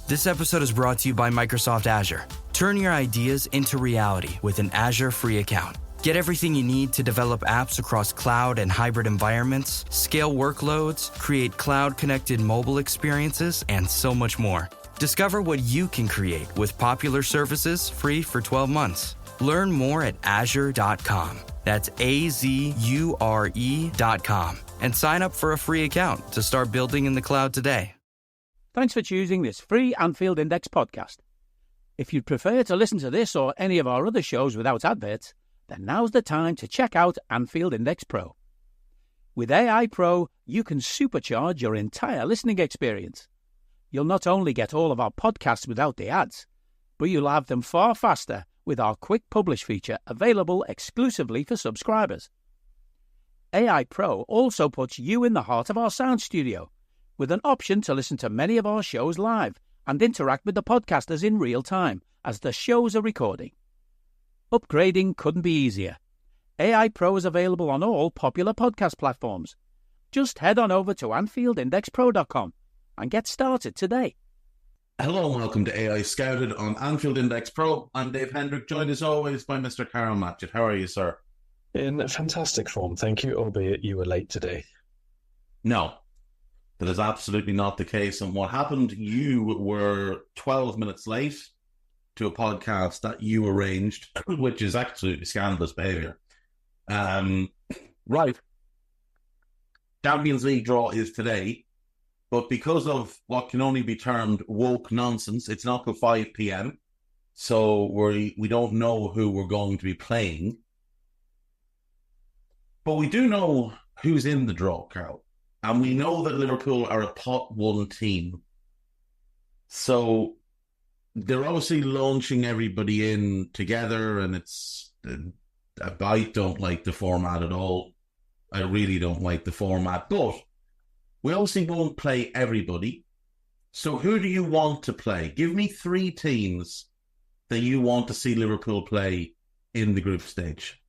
This episode is brought to you by Microsoft Azure. Turn your ideas into reality with an Azure free account. Get everything you need to develop apps across cloud and hybrid environments, scale workloads, create cloud-connected mobile experiences, and so much more. Discover what you can create with popular services free for 12 months. Learn more at azure.com. That's AZURE.com. And sign up for a free account to start building in the cloud today. Thanks for choosing this free Anfield Index podcast. If you'd prefer to listen to this or any of our other shows without adverts, then now's the time to check out Anfield Index Pro. With AI Pro, you can supercharge your entire listening experience. You'll not only get all of our podcasts without the ads, but you'll have them far faster with our Quick Publish feature available exclusively for subscribers. AI Pro also puts you in the heart of our sound studio, with an option to listen to many of our shows live and interact with the podcasters in real time as the shows are recording. Upgrading couldn't be easier. AI Pro is available on all popular podcast platforms. Just head on over to AnfieldIndexPro.com and get started today. Hello and welcome to AI Scouted on Anfield Index Pro. I'm Dave Hendrick, joined as always by Mr. Karl Matchett. How are you, sir? In fantastic form, thank you, albeit you were late today. No. That is absolutely not the case. And what happened, you were 12 minutes late to a podcast that you arranged, which is absolutely scandalous behaviour. Right. Champions League draw is today, but because of what can only be termed woke nonsense, it's not till 5 p.m. So we don't know who we're going to be playing. But we do know who's in the draw, Karl. And we know that Liverpool are a pot one team. So they're obviously launching everybody in together, and I don't like the format at all. I really don't like the format. But we obviously won't play everybody. So who do you want to play? Give me 3 teams that you want to see Liverpool play in the group stage.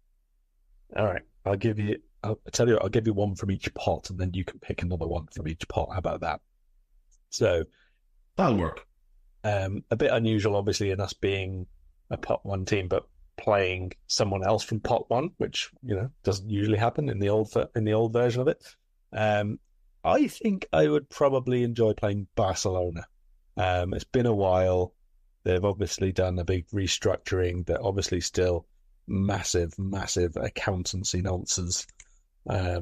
All right, I'll give you one from each pot, and then you can pick another one from each pot. How about that? So that'll work. A bit unusual, obviously, in us being a pot one team, but playing someone else from pot one, which doesn't usually happen in the old version of it. I think I would probably enjoy playing Barcelona. It's been a while. They've obviously done a big restructuring. They're obviously still massive accountancy nonsense. I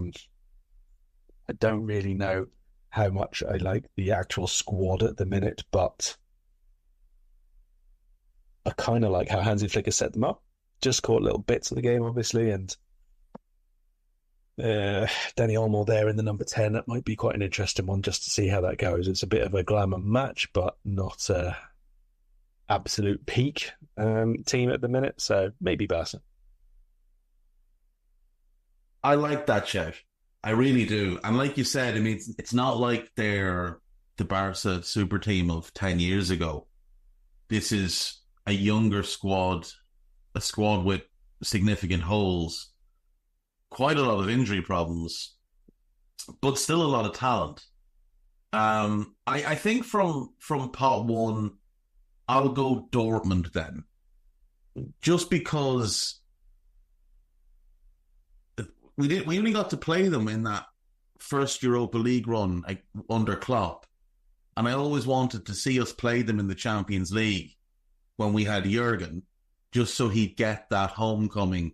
don't really know how much I like the actual squad at the minute, but I kind of like how Hansi Flick has set them up. Just caught little bits of the game, obviously, and Danny Olmo there in the number 10. That might be quite an interesting one just to see how that goes. It's a bit of a glamour match, but not a absolute peak team at the minute, so maybe Barca. I like that shout. I really do. And like you said, I mean, it's not like they're the Barca super team of 10 years ago. This is a younger squad, a squad with significant holes, quite a lot of injury problems, but still a lot of talent. I think from pot one, I'll go Dortmund then. Just because we only got to play them in that first Europa League run under Klopp. And I always wanted to see us play them in the Champions League when we had Jurgen, just so he'd get that homecoming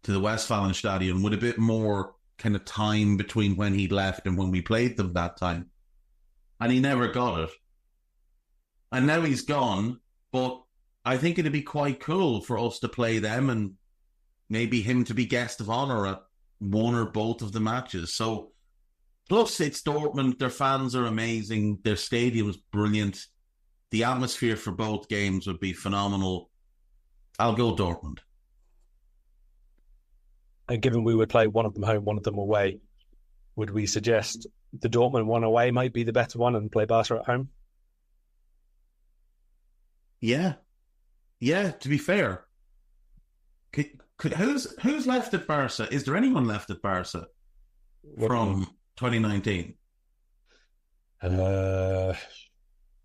to the Westfalenstadion with a bit more kind of time between when he left and when we played them that time. And he never got it. And now he's gone, but I think it'd be quite cool for us to play them and maybe him to be guest of honour at one or both of the matches. So, plus it's Dortmund, their fans are amazing, their stadium's brilliant, the atmosphere for both games would be phenomenal. I'll go Dortmund. And given we would play one of them home, one of them away, would we suggest the Dortmund one away might be the better one and play Barca at home? Yeah, to be fair. Who's left at Barca? Is there anyone left at Barca from 2019?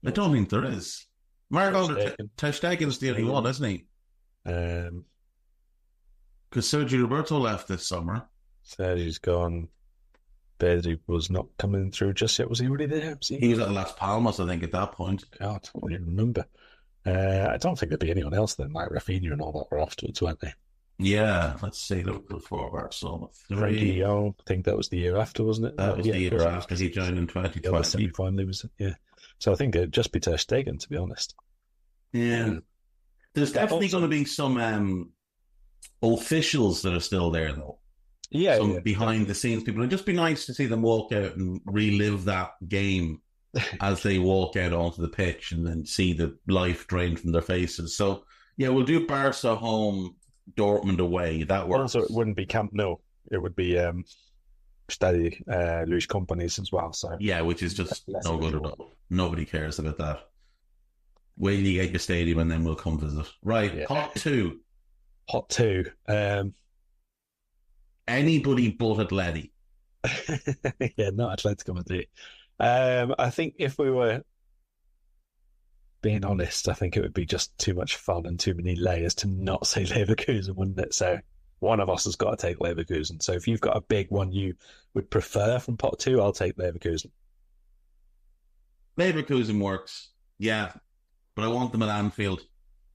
I don't think there is. Margot Ter Stegen's the only one, isn't he? Because Sergio Roberto left this summer. Said he's gone. Pedri was not coming through just yet. Was he already there? He was at Las Palmas, I think, at that point. God, I don't even remember. I don't think there'd be anyone else then, like Rafinha and all that were afterwards, weren't they? Yeah, let's see. Liverpool forward. So Frankie Young, I think that was the year after, wasn't it? That was the year after he joined in 2020. Semi-finally was it? Yeah. So I think it'd just be Ter Stegen, to be honest. Yeah. There's definitely going to be some officials that are still there, though. Yeah. Some behind the scenes people. It'd just be nice to see them walk out and relive that game as they walk out onto the pitch and then see the life drained from their faces. So, yeah, we'll do Barca home, Dortmund away. That works. Also, it wouldn't be Camp Nou. It would be Stade Luis Companys as well. So yeah, which is just no good at all. Nobody cares about that. Wait till you get your stadium and then we'll come visit. Right, yeah. Hot two. Anybody but Atleti. Yeah, not Atletico Madrid. I think if we were being honest, I think it would be just too much fun and too many layers to not say Leverkusen, wouldn't it? So one of us has got to take Leverkusen. So if you've got a big one you would prefer from pot two, I'll take Leverkusen. Leverkusen works, yeah. But I want them at Anfield.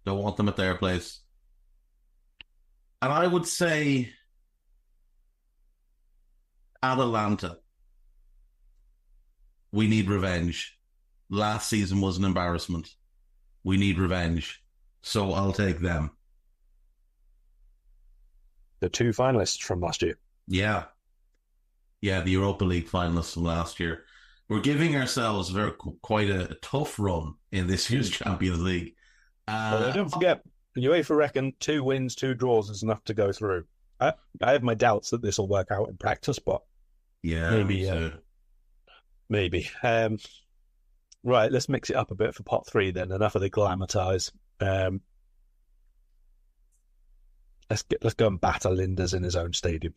Don't want them at their place. And I would say Atalanta. We need revenge. Last season was an embarrassment. We need revenge. So I'll take them. The two finalists from last year. Yeah. Yeah, the Europa League finalists from last year. We're giving ourselves quite a tough run in this year's Champions League. Well, don't forget, UEFA reckon 2 wins, 2 draws is enough to go through. I have my doubts that this will work out in practice, but yeah, maybe. Right, let's mix it up a bit for pot 3 then. Enough of the glamour-ties. Let's go and batter Linders in his own stadium.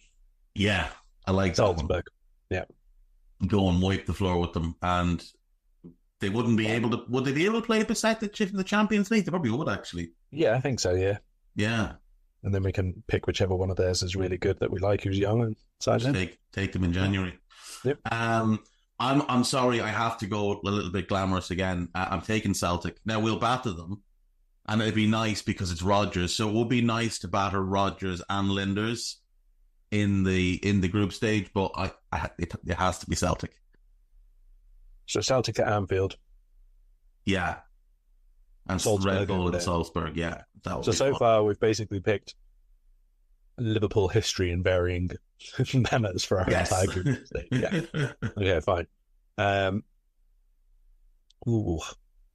Yeah, I like Salzburg. Yeah. Go and wipe the floor with them, and they wouldn't be able to. Would they be able to play Besiktas in the Champions League? They probably would, actually. Yeah, I think so. Yeah. Yeah. And then we can pick whichever one of theirs is really good that we like, who's young, and take them in January. Yep. I'm sorry, I have to go a little bit glamorous again. I'm taking Celtic. Now we'll batter them, and it'd be nice because it's Rodgers. So it would be nice to batter Rodgers and Linders in the group stage, but it has to be Celtic. So Celtic at Anfield. Yeah. And Salzburg Red Bull at Salzburg, yeah. So far we've basically picked Liverpool history in varying manners for our entire group stage. Yeah. Okay, fine.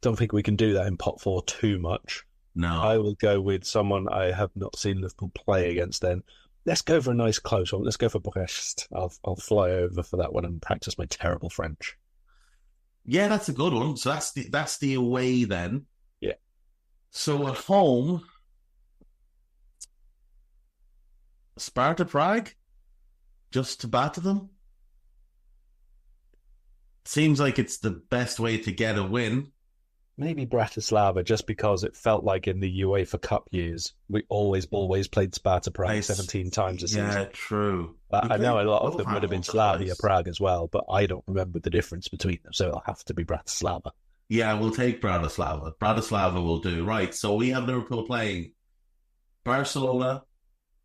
Don't think we can do that in pot 4 too much. No. I will go with someone I have not seen Liverpool play against then. Let's go for a nice close one. Let's go for Brest. I'll fly over for that one and practice my terrible French. Yeah, that's a good one. So that's the away then. Yeah. So at home, Sparta Prague, just to batter them. Seems like it's the best way to get a win. Maybe Bratislava, just because it felt like in the UEFA Cup years, we always played Sparta Prague 17 times a season. Yeah, true. I know a lot of them would have been Slavia Prague as well, but I don't remember the difference between them, so it'll have to be Bratislava. Yeah, we'll take Bratislava. Bratislava will do. Right, so we have Liverpool playing Barcelona,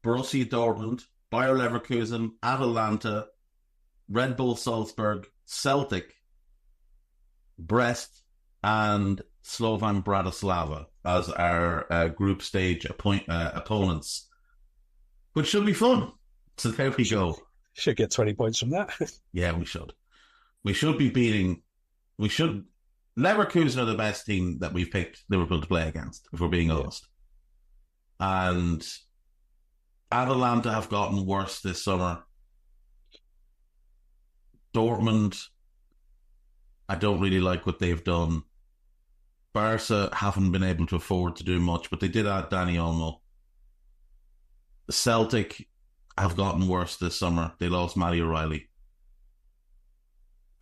Borussia Dortmund, Bayer Leverkusen, Atalanta, Red Bull Salzburg, Celtic, Brest, and Slovan Bratislava as our group stage opponents, which should be fun. So there we go. Should get 20 points from that. Yeah, we should. We should be beating. We should. Leverkusen are the best team that we've picked Liverpool to play against, if we're being honest. And Atalanta have gotten worse this summer. Dortmund, I don't really like what they've done. Barca haven't been able to afford to do much, but they did add Dani Olmo. Celtic have gotten worse this summer. They lost Matty O'Reilly.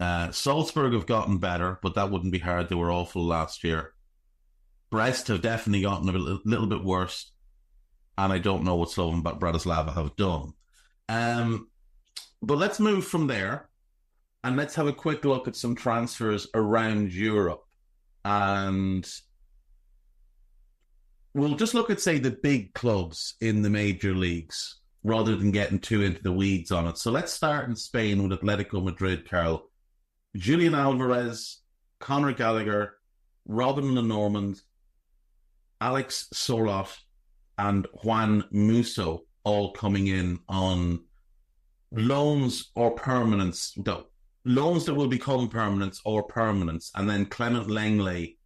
Salzburg have gotten better, but that wouldn't be hard. They were awful last year. Brest have definitely gotten a little bit worse, and I don't know what Slovan Bratislava have done. But let's move from there, and let's have a quick look at some transfers around Europe. And we'll just look at, say, the big clubs in the major leagues, rather than getting too into the weeds on it. So let's start in Spain with Atletico Madrid, Karl. Julian Alvarez, Conor Gallagher, Robin Lenormand, Alex Sorloth, and Juan Musso all coming in on loans or permanents. Loans that will become permanents or permanents. And then Clement Lenglet,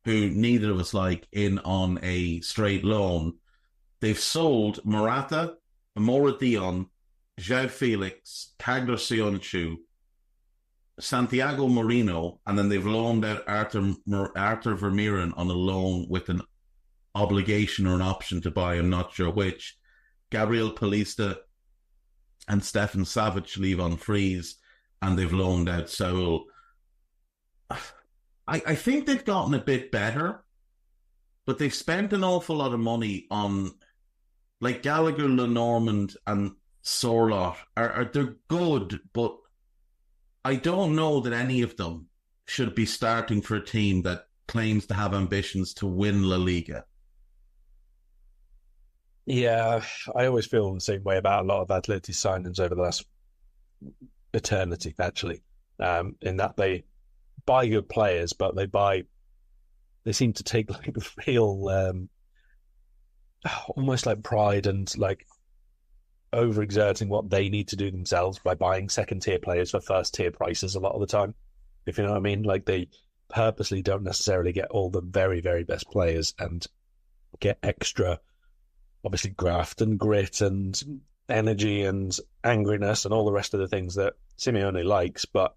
who neither of us like, in on a straight loan. They've sold Morata, Amora Dion, João Felix, Caglar Sionchu, Santiago Moreno, and then they've loaned out Arthur Vermeeren on a loan with an obligation or an option to buy, I'm not sure which. Gabriel Palista and Stefan Savic leave on freeze, and they've loaned out Saul. I think they've gotten a bit better, but they've spent an awful lot of money on, like, Gallagher, Lenormand, and Sorloth. They're good, but I don't know that any of them should be starting for a team that claims to have ambitions to win La Liga. Yeah, I always feel the same way about a lot of Atleti signings over the last eternity, actually, in that they buy good players, but they seem to take like real, almost like pride and like overexerting what they need to do themselves by buying second-tier players for first-tier prices a lot of the time, if you know what I mean. Like, they purposely don't necessarily get all the very, very best players and get extra, obviously, graft and grit and energy and angriness and all the rest of the things that Simeone likes, but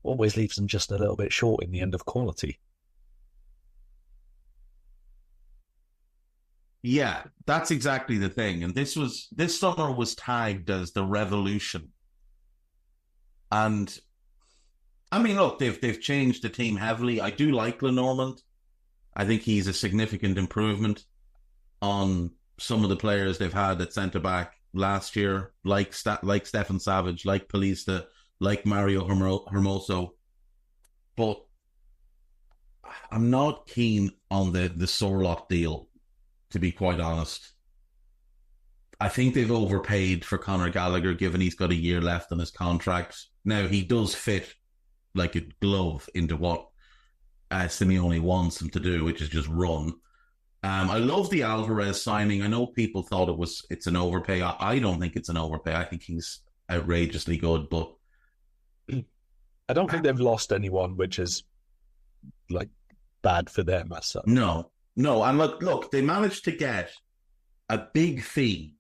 always leaves them just a little bit short in the end of quality. Yeah, that's exactly the thing. And this summer was tagged as the revolution. And I mean, look, they've changed the team heavily. I do like Lenormand. I think he's a significant improvement on some of the players they've had at centre back last year, like Stefan Savic, like Palista, like Mario Hermoso. But I'm not keen on the Sorloth deal, to be quite honest. I think they've overpaid for Conor Gallagher, given he's got a year left on his contract. Now, he does fit like a glove into what Simeone wants him to do, which is just run. I love the Alvarez signing. I know people thought it's an overpay. I don't think it's an overpay. I think he's outrageously good, but I don't think they've lost anyone, which is like bad for them as such. No. And look, they managed to get a big fee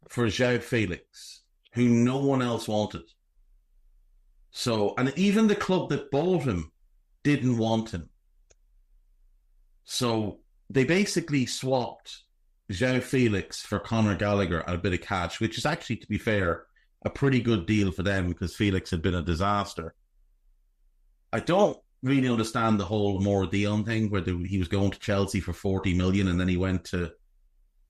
for João Felix, who no one else wanted. So, and even the club that bought him didn't want him. So they basically swapped João Felix for Conor Gallagher at a bit of cash, which is actually, to be fair, a pretty good deal for them because Felix had been a disaster. I don't really understand the whole Mauro Dion thing where he was going to Chelsea for 40 million and then he went to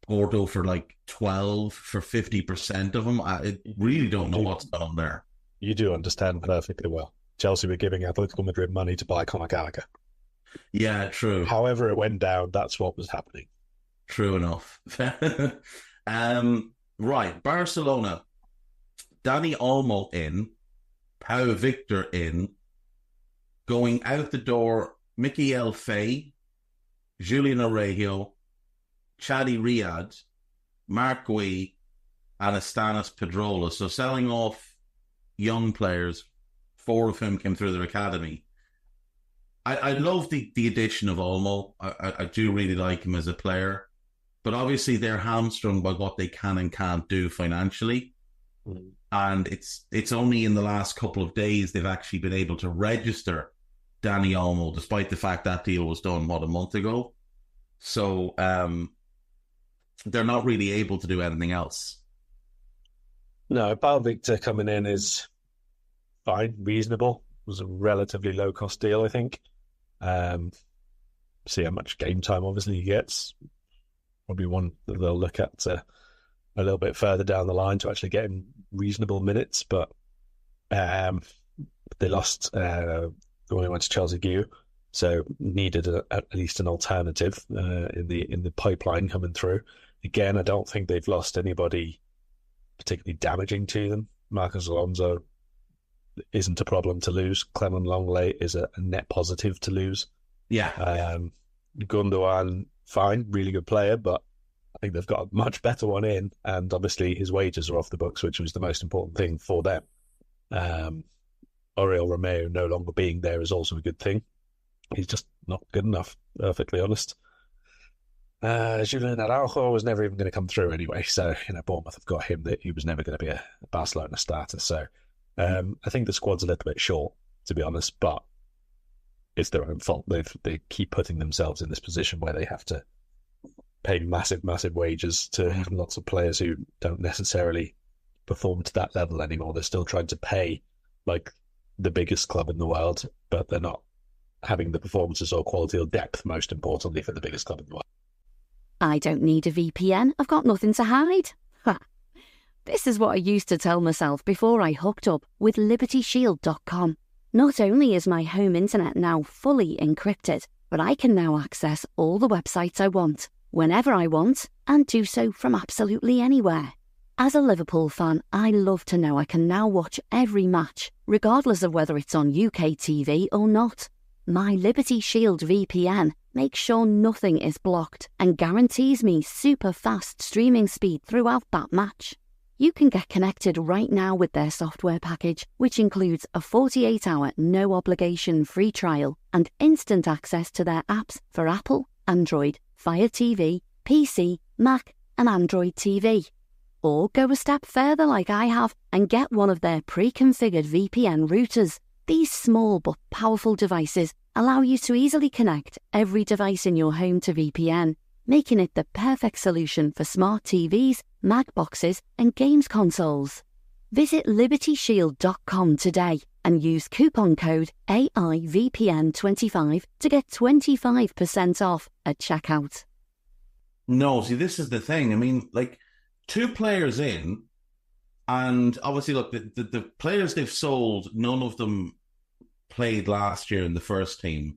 Porto for like 12 for 50% of him. I really don't know what's going on there. You do understand perfectly well. Chelsea were giving Atletico Madrid money to buy Conor Gallagher. Yeah, true. However it went down, that's what was happening. True enough. Right, Barcelona. Dani Olmo in, Pau Victor in, going out the door, Mikel Fay, Julian Araujo, Chadi Riyad, Marc Gui, and Stanis Pedrola. So selling off young players, 4 of whom came through their academy. I love the addition of Olmo. I do really like him as a player. But obviously they're hamstrung by what they can and can't do financially. Mm. And it's only in the last couple of days they've actually been able to register Dani Olmo, despite the fact that deal was done, a month ago. So they're not really able to do anything else. No, Pau Victor coming in is fine, reasonable. was a relatively low-cost deal, I think. See how much game time, obviously, he gets. Probably one that they'll look at a little bit further down the line to actually get him reasonable minutes. But they lost the one who went to Chelsea, Gu, so needed at least an alternative in the pipeline coming through. Again, I don't think they've lost anybody particularly damaging to them. Marcos Alonso isn't a problem to lose. Clement Longley is a net positive to lose. Yeah. Gundogan, fine, really good player, but I think they've got a much better one in, and obviously his wages are off the books, which was the most important thing for them. Oriol Romeo no longer being there is also a good thing. He's just not good enough, perfectly honest. Julian Araujo was never even going to come through anyway, so Bournemouth have got him that he was never going to be a Barcelona starter. So I think the squad's a little bit short, to be honest, but it's their own fault. They keep putting themselves in this position where they have to pay massive wages to lots of players who don't necessarily perform to that level anymore. They're still trying to pay like the biggest club in the world, but they're not having the performances or quality or depth, most importantly, for the biggest club in the world. I don't need a VPN. I've got nothing to hide. Ha. This is what I used to tell myself before I hooked up with LibertyShield.com. Not only is my home internet now fully encrypted, but I can now access all the websites I want, whenever I want, and do so from absolutely anywhere. As a Liverpool fan, I love to know I can now watch every match, regardless of whether it's on UK TV or not. My Liberty Shield VPN makes sure nothing is blocked and guarantees me super fast streaming speed throughout that match. You can get connected right now with their software package, which includes a 48-hour no-obligation free trial and instant access to their apps for Apple, Android, Fire TV, PC, Mac and Android TV. Or go a step further like I have and get one of their pre-configured VPN routers. These small but powerful devices allow you to easily connect every device in your home to VPN, making it the perfect solution for smart TVs, Mac boxes and games consoles. Visit LibertyShield.com today and use coupon code AIVPN25 to get 25% off at checkout. No, see, this is the thing. I mean, like, 2 players in, and obviously, look, the players they've sold, none of them played last year in the first team.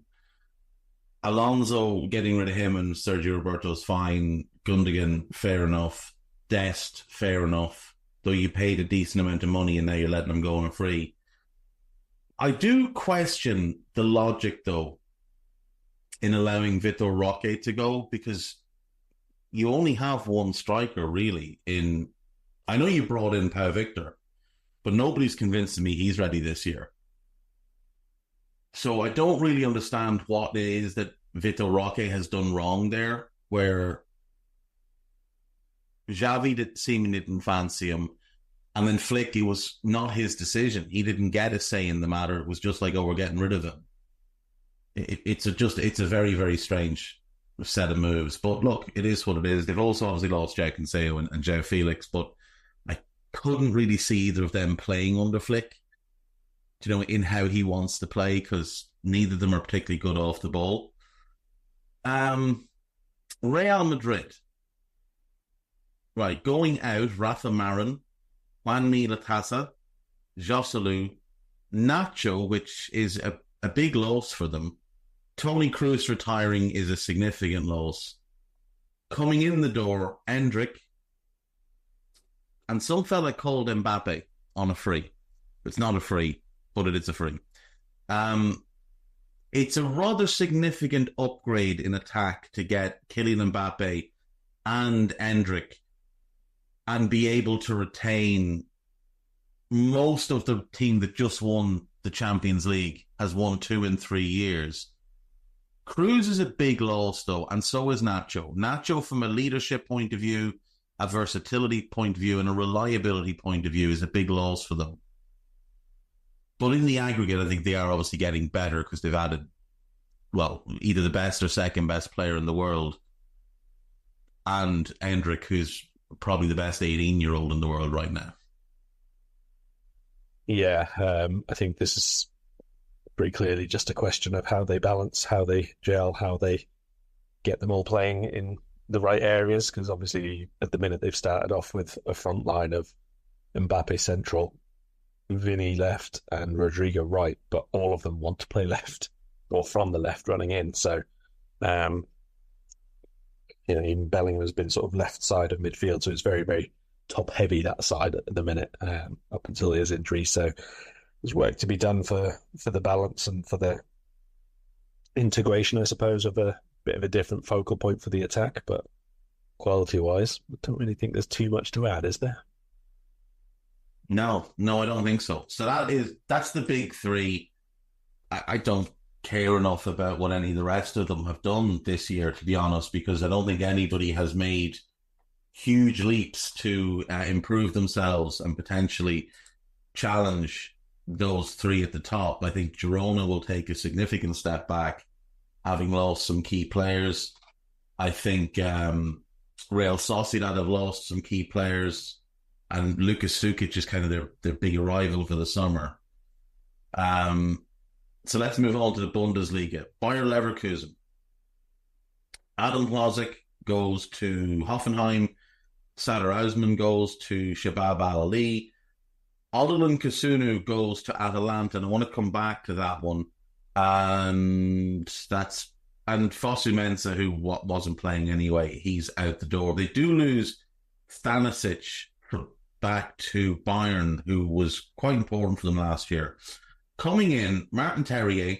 Alonso, getting rid of him and Sergio Roberto's fine. Gundogan, fair enough. Dest, fair enough. Though you paid a decent amount of money and now you're letting them go on free. I do question the logic, though, in allowing Vitor Roque to go, because you only have one striker, really. I know you brought in Pau Victor, but nobody's convinced me he's ready this year. So I don't really understand what it is that Vitor Roque has done wrong there, where Xavi seemingly didn't fancy him, and then Flick, it was not his decision. He didn't get a say in the matter. It was just like, oh, we're getting rid of him. It's a very, very strange set of moves. But look, it is what it is. They've also obviously lost João Cancelo and João Felix, but I couldn't really see either of them playing under Flick, in how he wants to play, because neither of them are particularly good off the ball. Real Madrid. Right, going out, Rafa Marin, Juanmi Latasa, Joselu, Nacho, which is a big loss for them. Toni Kroos retiring is a significant loss. Coming in the door, Endrick, and some fella called Mbappe on a free. It's not a free, but it is a free. It's a rather significant upgrade in attack to get Kylian Mbappe and Endrick and be able to retain most of the team that just won the Champions League, has won 2 in 3 years. Kroos is a big loss, though, and so is Nacho. Nacho, from a leadership point of view, a versatility point of view, and a reliability point of view, is a big loss for them. But in the aggregate, I think they are obviously getting better because they've added, well, either the best or second best player in the world, and Endrick, who's probably the best 18-year-old in the world right now. Yeah, I think this is pretty clearly just a question of how they balance, how they gel, how they get them all playing in the right areas. Because obviously, at the minute, they've started off with a front line of Mbappe central, Vinny left, and Rodrigo right, but all of them want to play left or from the left running in. So, even Bellingham has been sort of left side of midfield, so it's very, very top heavy that side at the minute, up until his injury. So there's work to be done for the balance and for the integration, I suppose, of a bit of a different focal point for the attack. But quality-wise, I don't really think there's too much to add, is there? No, I don't think so. So that's the big three. I don't care enough about what any of the rest of them have done this year, to be honest, because I don't think anybody has made huge leaps to improve themselves and potentially challenge those three at the top. I think Girona will take a significant step back, having lost some key players. I think Real Sociedad have lost some key players, and Lukas Sukic is kind of their big arrival for the summer. So let's move on to the Bundesliga. Bayer Leverkusen. Adam Hložek goes to Hoffenheim. Sadar Osman goes to Shabab Al-Ali. Aldolin Kasunu goes to Atalanta, and I want to come back to that one. And Fosu Mensah, who wasn't playing anyway, he's out the door. They do lose Stanisic back to Bayern, who was quite important for them last year. Coming in, Martin Terrier,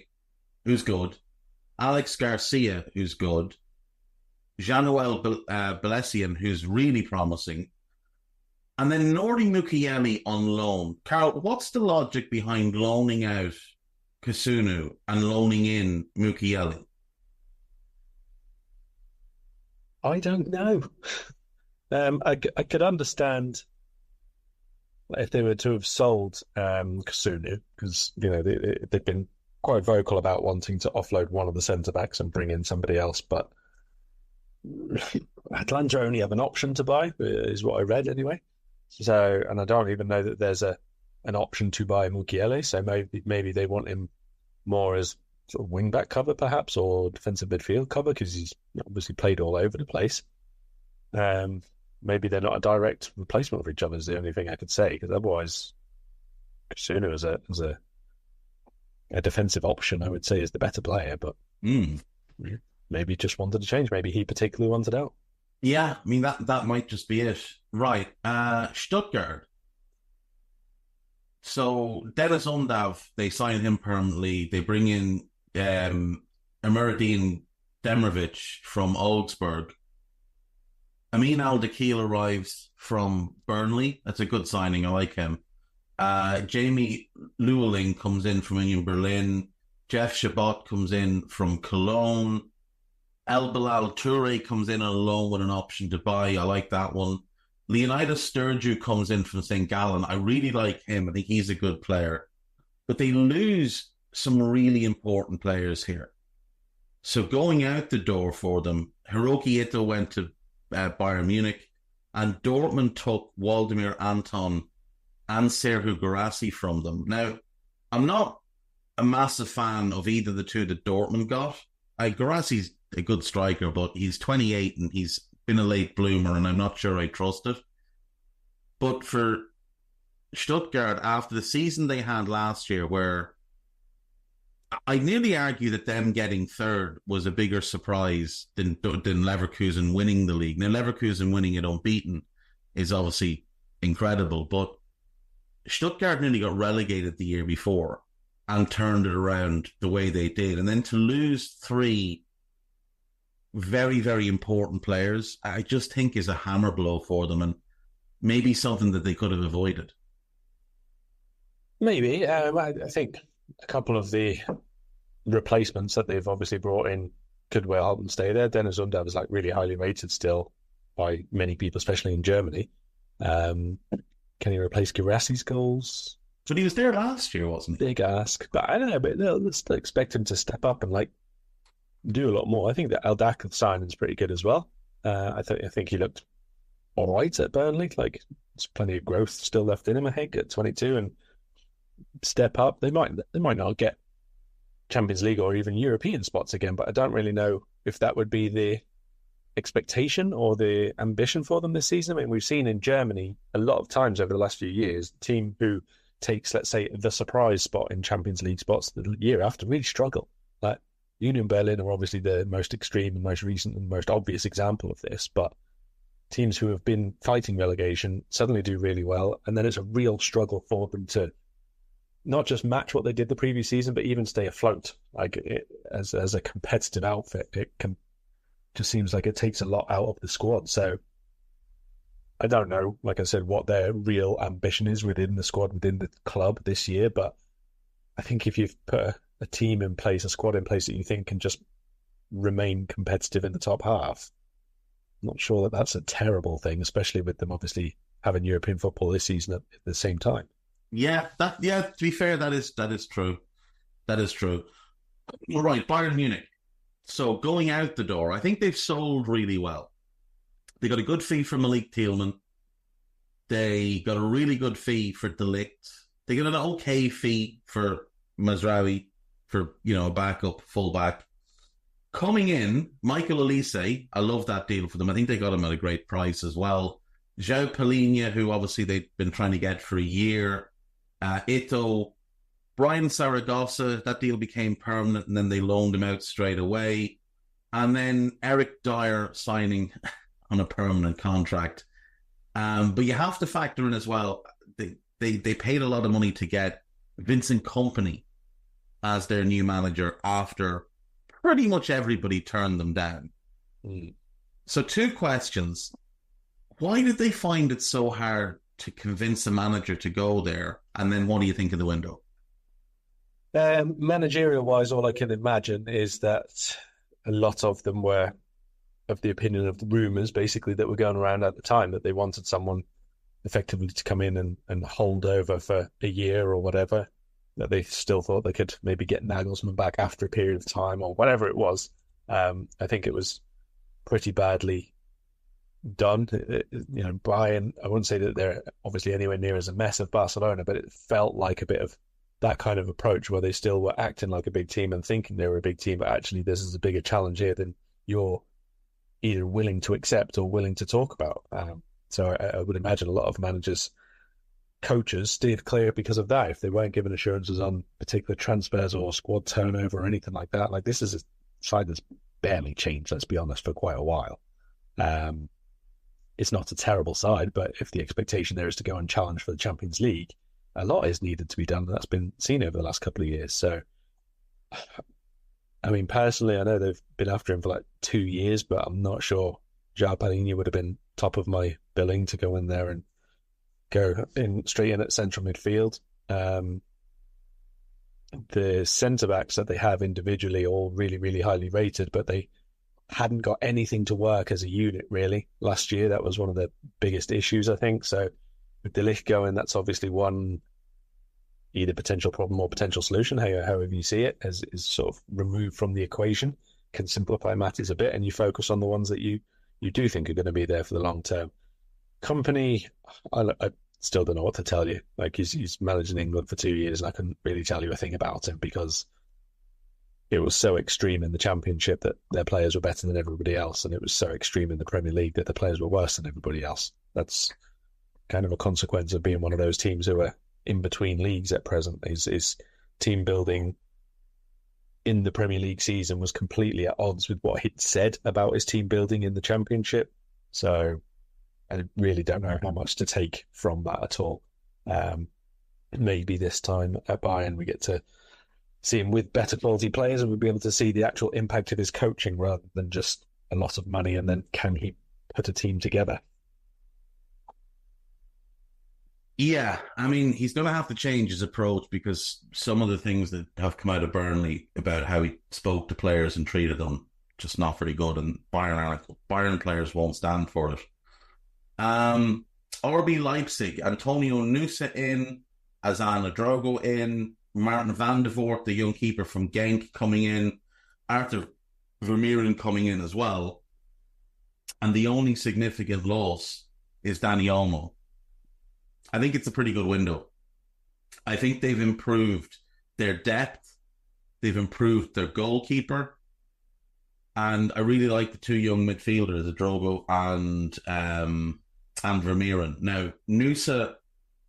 who's good. Alex Garcia, who's good. Jean-Noel Belessian, who's really promising. And then Nordi Mukiele on loan. Karl, what's the logic behind loaning out Kasunu and loaning in Mukiele? I don't know. I could understand if they were to have sold Kasunu, because they've been quite vocal about wanting to offload one of the centre backs and bring in somebody else. But Atlanta only have an option to buy, is what I read anyway. So, and I don't even know that there's an option to buy Mukiele. So maybe they want him more as sort of wing back cover, perhaps, or defensive midfield cover, because he's obviously played all over the place. Maybe they're not a direct replacement for each other, is the only thing I could say, because otherwise Kasunu as a defensive option, I would say, is the better player. But maybe just wanted to change. Maybe he particularly wanted out. Yeah, I mean, that might just be it. Right. Stuttgart. So Dennis Undav, they sign him permanently. They bring in Emiruddin Demirovic from Augsburg. Amin Al-Dakil arrives from Burnley. That's a good signing. I like him. Jamie Llewellyn comes in from Union Berlin. Jeff Chabot comes in from Cologne. El Bilal Toure comes in on a loan with an option to buy. I like that one. Leonidas Sturgeon comes in from St. Gallen. I really like him. I think he's a good player. But they lose some really important players here. So going out the door for them, Hiroki Ito went to Bayern Munich, and Dortmund took Waldemir Anton and Serhu Guirassy from them. Now, I'm not a massive fan of either the two that Dortmund got. Guirassy's a good striker, but he's 28 and he's been a late bloomer, and I'm not sure I trust it. But for Stuttgart, after the season they had last year, where I nearly argue that them getting third was a bigger surprise than Leverkusen winning the league. Now, Leverkusen winning it unbeaten is obviously incredible, but Stuttgart nearly got relegated the year before and turned it around the way they did. And then to lose three very, very important players, I just think is a hammer blow for them, and maybe something that they could have avoided. Maybe. I think a couple of the replacements that they've obviously brought in could well help them stay there. Dennis Undav is really highly rated still by many people, especially in Germany. Can he replace Guirassy's goals? But he was there last year, wasn't he? Big ask. But I don't know, but they'll still expect him to step up and do a lot more. I think that El Dak signing is pretty good as well. I think he looked all right at Burnley. There's plenty of growth still left in him, I think, at 22, and step up. They might not get Champions League or even European spots again, but I don't really know if that would be the expectation or the ambition for them this season. I mean, we've seen in Germany a lot of times over the last few years, the team who takes, let's say, the surprise spot in Champions League spots the year after really struggle. Like Union Berlin are obviously the most extreme and most recent and most obvious example of this, but teams who have been fighting relegation suddenly do really well, and then it's a real struggle for them to not just match what they did the previous season, but even stay afloat. Like as a competitive outfit, it just seems like it takes a lot out of the squad. So I don't know, like I said, what their real ambition is within the squad, within the club this year, but I think if you've put a team in place, a squad in place that you think can just remain competitive in the top half, I'm not sure that that's a terrible thing, especially with them obviously having European football this season at the same time. Yeah, to be fair, that is true. That is true. All right, Bayern Munich. So going out the door, I think they've sold really well. They got a good fee for Malik Thielman. They got a really good fee for De Ligt. They got an okay fee for Mazraoui for, a backup, fullback. Coming in, Michael Olise, I love that deal for them. I think they got him at a great price as well. João Palhinha, who obviously they've been trying to get for a year. Ito, Brian Saragossa, that deal became permanent and then they loaned him out straight away. And then Eric Dyer signing on a permanent contract. But you have to factor in as well, they paid a lot of money to get Vincent Kompany as their new manager after pretty much everybody turned them down. So 2 questions. Why did they find it so hard to convince a manager to go there? And then what do you think of the window? Managerial-wise, all I can imagine is that a lot of them were of the opinion of the rumours, basically, that were going around at the time, that they wanted someone effectively to come in and hold over for a year or whatever, that they still thought they could maybe get Nagelsmann back after a period of time or whatever it was. I think it was pretty badly done. Bayern, I wouldn't say that they're obviously anywhere near as a mess of Barcelona, but it felt like a bit of that kind of approach where they still were acting like a big team and thinking they were a big team, but actually this is a bigger challenge here than you're either willing to accept or willing to talk about. So I would imagine a lot of managers, coaches steered clear because of that. If they weren't given assurances on particular transfers or squad turnover or anything like that, like this is a side that's barely changed, let's be honest, for quite a while. It's not a terrible side, but if the expectation there is to go and challenge for the Champions League, a lot is needed to be done. That's been seen over the last couple of years. So, I mean, personally, I know they've been after him for like 2 years, but I'm not sure João Palhinha would have been top of my billing to go in there and go in straight in at central midfield. The centre-backs that they have individually all really, really highly rated, but they hadn't got anything to work as a unit, really. Last year, that was one of the biggest issues, I think. So with De Ligt going, that's obviously one either potential problem or potential solution, however you see it, is sort of removed from the equation, can simplify matters a bit, and you focus on the ones that you do think are going to be there for the long term. Kompany, I still don't know what to tell you. Like, he's managed in England for 2 years, and I couldn't really tell you a thing about him because it was so extreme in the Championship that their players were better than everybody else, and it was so extreme in the Premier League that the players were worse than everybody else. That's kind of a consequence of being one of those teams who are in between leagues at present. Is team building in the Premier League season was completely at odds with what he'd said about his team building in the Championship. So I really don't know how much to take from that at all. Maybe this time at Bayern we get to see him with better quality players and we'll be able to see the actual impact of his coaching rather than just a lot of money and then can he put a team together. Yeah, I mean, he's going to have to change his approach because some of the things that have come out of Burnley about how he spoke to players and treated them, just not very good, and Bayern players won't stand for it. RB Leipzig, Antonio Nusa in, Azan Drogo in, Martin van de Voort, the young keeper from Genk, coming in, Arthur Vermeeren coming in as well, and the only significant loss is Dani Olmo. I think it's a pretty good window. I think they've improved their depth. They've improved their goalkeeper. And I really like the 2 young midfielders, Drogo and Vermeeren. Now, Nusa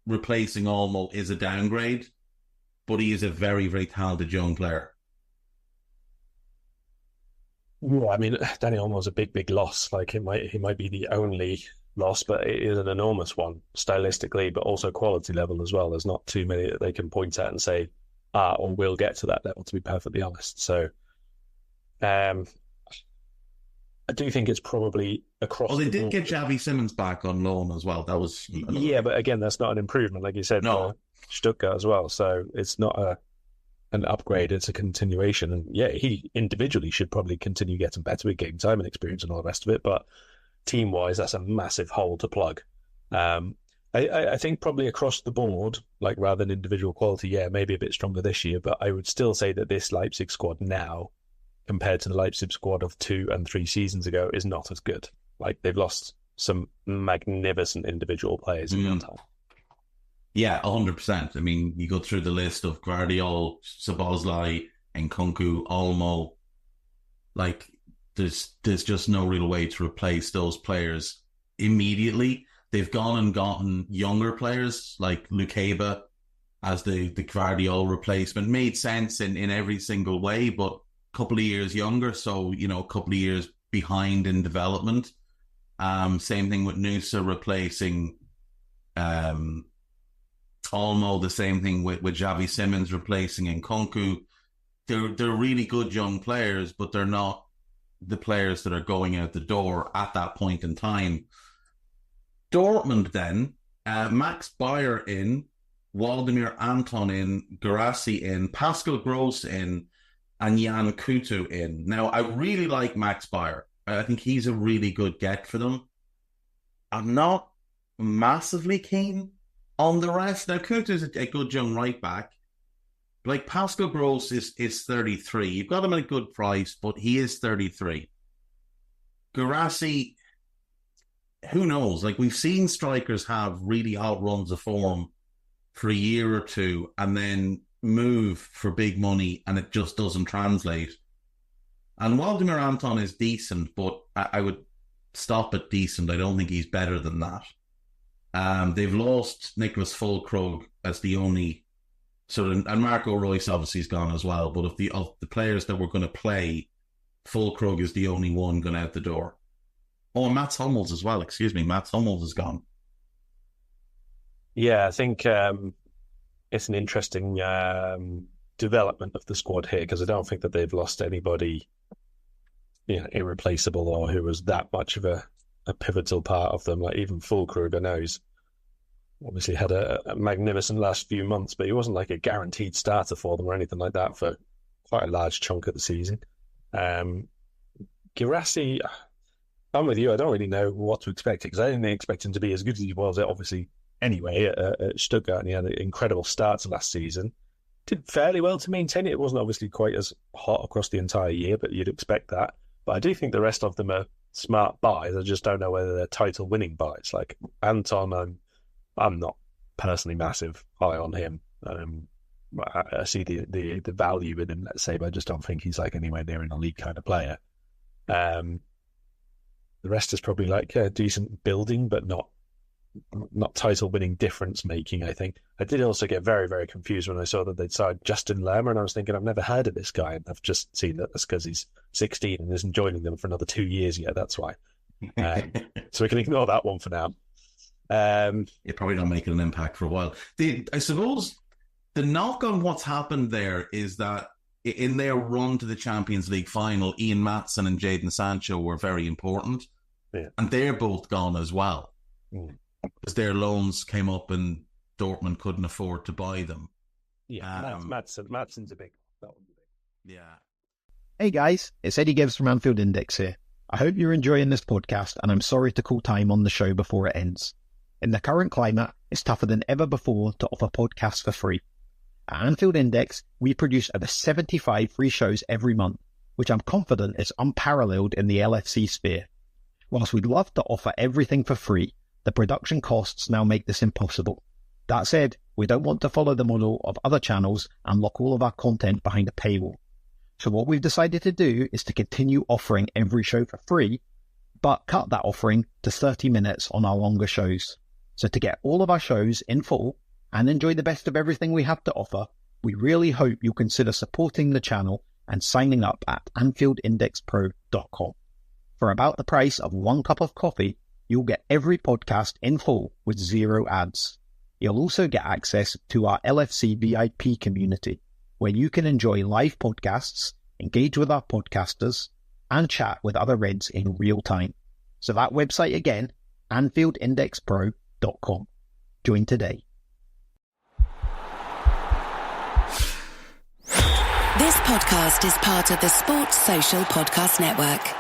replacing Olmo is a downgrade, but he is a very, very talented young player. Yeah, I mean, Danny Olmo's a big loss. Like, he might be the only loss, but it is an enormous one stylistically, but also quality level as well. There's not too many that they can point at and say, or we'll get to that level, to be perfectly honest. So, I do think it's probably across. Well, they did get Xavi Simons back on loan as well. That was but again, that's not an improvement, like you said. No, Stuttgart as well. So it's not an upgrade; it's a continuation. And yeah, he individually should probably continue getting better with game time and experience and all the rest of it. But team-wise, that's a massive hole to plug. I think probably across the board, like rather than individual quality, yeah, maybe a bit stronger this year. But I would still say that this Leipzig squad now, compared to the Leipzig squad of 2 and 3 seasons ago, is not as good. Like, they've lost some magnificent individual players in that time. Yeah, 100%. I mean, you go through the list of Guardiola, Szoboszlai, Nkunku, Olmo. Like, there's just no real way to replace those players immediately. They've gone and gotten younger players like Lukeba as the Guardiola replacement. Made sense in every single way, but couple of years younger, so a couple of years behind in development. Same thing with Nusa replacing Olmo. The same thing with Xavi Simons replacing Nkunku. They're really good young players, but they're not the players that are going out the door at that point in time. Dortmund then, Max Bayer in, Waldemir Anton in, Guirassy in, Pascal Gross in, and Jan Kutu in. Now, I really like Max Bayer. I think he's a really good get for them. I'm not massively keen on the rest. Now, Kutu is a good young right back. Like, Pascal Gross is 33. You've got him at a good price, but he is 33. Guirassy, who knows? Like, we've seen strikers have really outruns of form for a year or two and then move for big money and it just doesn't translate. And Waldemir Anton is decent, but I would stop at decent. I don't think he's better than that. They've lost Nicholas Füllkrug as the only and Marco Reus obviously is gone as well, but of the players that were going to play, Füllkrug is the only one going out the door. Oh, and Mats Hummels as well. Excuse me, Mats Hummels is gone. Yeah, I think it's an interesting development of the squad here, because I don't think that they've lost anybody irreplaceable or who was that much of a pivotal part of them. Like, even Füllkrug, I know he's obviously had a magnificent last few months, but he wasn't like a guaranteed starter for them or anything like that for quite a large chunk of the season. Guirassy, I'm with you. I don't really know what to expect, because I didn't expect him to be as good as he was, obviously, anyway, at Stuttgart, and he had an incredible start to last season. Did fairly well to maintain it. It wasn't obviously quite as hot across the entire year, but you'd expect that. But I do think the rest of them are smart buys. I just don't know whether they're title-winning buys. Like Anton, I'm not personally massive high on him. I see the value in him, let's say, but I just don't think he's like anywhere near an elite kind of player. The rest is probably like decent building, but not title-winning difference-making, I think. I did also get very, very confused when I saw that they'd signed Justin Lerma, and I was thinking, I've never heard of this guy, and I've just seen that that's because he's 16 and isn't joining them for another 2 years yet, that's why. So we can ignore that one for now. You're probably not making an impact for a while. I suppose the knock on what's happened there is that in their run to the Champions League final, Ian Maatsen and Jadon Sancho were very important, and they're both gone as well. Because their loans came up and Dortmund couldn't afford to buy them. Yeah, Madsen's a big one. Yeah. Hey guys, it's Eddie Gibbs from Anfield Index here. I hope you're enjoying this podcast, and I'm sorry to call time on the show before it ends. In the current climate, it's tougher than ever before to offer podcasts for free. At Anfield Index, we produce over 75 free shows every month, which I'm confident is unparalleled in the LFC sphere. Whilst we'd love to offer everything for free, the production costs now make this impossible. That said, we don't want to follow the model of other channels and lock all of our content behind a paywall. So what we've decided to do is to continue offering every show for free, but cut that offering to 30 minutes on our longer shows. So to get all of our shows in full and enjoy the best of everything we have to offer, we really hope you'll consider supporting the channel and signing up at AnfieldIndexPro.com. For about the price of 1 cup of coffee, you'll get every podcast in full with 0 ads. You'll also get access to our LFC VIP community, where you can enjoy live podcasts, engage with our podcasters, and chat with other Reds in real time. So that website again, AnfieldIndexPro.com. Join today. This podcast is part of the Sports Social Podcast Network.